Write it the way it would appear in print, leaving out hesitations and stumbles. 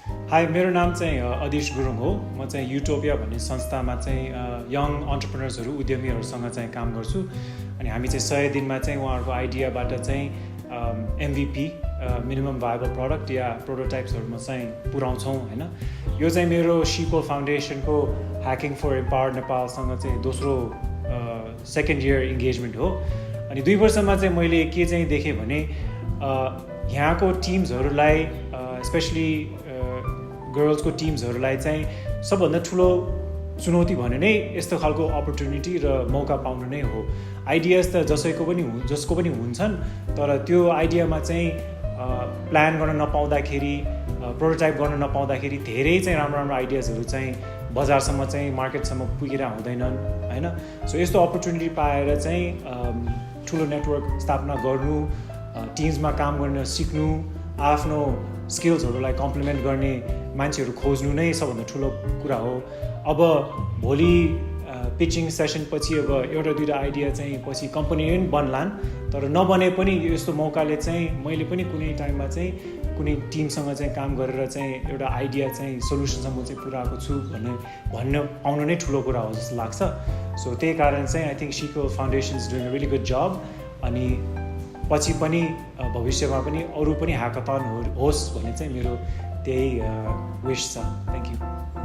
High, मेरो नाम चाहिँ अदिश गुरुङ हो। म चाहिँ युटोपिया भन्ने संस्थामा चाहिँ यङ अन्टरप्रेनर्सहरू उद्यमीहरूसँग चाहिँ काम गर्छु। अनि हामी चाहिँ 100 दिनमा चाहिँ उहाँहरूको आइडियाबाट चाहिँ MVP मिनिमम भायबल प्रडक्ट या प्रोटोटाइप्सहरूमा चाहिँ पुऱ्याउँछौँ होइन। यो चाहिँ मेरो सिको फाउन्डेसनको ह्याकिङ फर एम्पावर नेपालसँग चाहिँ दोस्रो सेकेन्ड इयर इङ्गेजमेन्ट हो। अनि 2 वर्षमा चाहिँ मैले के चाहिँ देखेँ भने यहाँको टिम्सहरूलाई स्पेसली गर्ल्सको टिम्सहरूलाई चाहिँ सबभन्दा ठुलो चुनौती भने नै यस्तो खालको अपर्च्युनिटी र मौका पाउनु नै हो। आइडियाज त जसको पनि हुन्छन्, तर त्यो आइडियामा चाहिँ प्लान गर्न नपाउँदाखेरि, प्रोटोटाइप गर्न नपाउँदाखेरि धेरै चाहिँ राम्रो आइडियाजहरू चाहिँ बजारसम्म चाहिँ मार्केटसम्म पुगेर हुँदैनन् होइन। सो यस्तो अपर्च्युनिटी पाएर चाहिँ ठुलो नेटवर्क स्थापना गर्नु, टिम्समा काम गर्न सिक्नु, आफ्नो स्किल्सहरूलाई कम्प्लिमेन्ट गर्ने मान्छेहरू खोज्नु नै सबभन्दा ठुलो कुरा हो। अब भोलि पिचिङ सेसन पछि अब एउटा दुईवटा आइडिया चाहिँ पछि कम्पनी पनि बन्लान्, तर नबने पनि यस्तो मौकाले चाहिँ मैले पनि कुनै टाइममा चाहिँ कुनै टिमसँग चाहिँ काम गरेर चाहिँ एउटा आइडिया चाहिँ सोल्युसनसम्म चाहिँ पुऱ्याएको छु भन्न पाउनु नै ठुलो कुरा हो जस्तो लाग्छ। सो त्यही कारण चाहिँ आई थिङ्क सिको foundation is doing a really good job. अनि पछि पनि भविष्यमा पनि अरू पनि ह्याकाथन होस् भन्ने चाहिँ मेरो त्यही विश छ। Thank you.